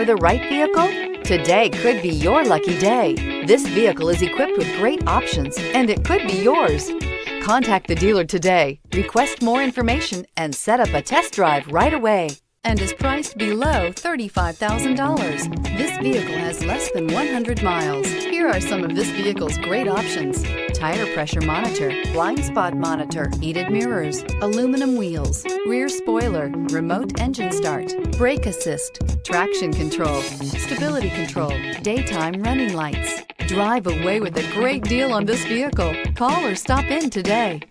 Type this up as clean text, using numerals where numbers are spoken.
For the right vehicle? Today could be your lucky day. This vehicle is equipped with great options and it could be yours. Contact the dealer today, request more information, and set up a test drive right away. And is priced below $35,000. This vehicle has less than 100 miles. Here are some of this vehicle's great options: tire pressure monitor, blind spot monitor, heated mirrors, aluminum wheels, rear spoiler, remote engine start, brake assist, traction control, stability control, daytime running lights. Drive away with a great deal on this vehicle. Call or stop in today.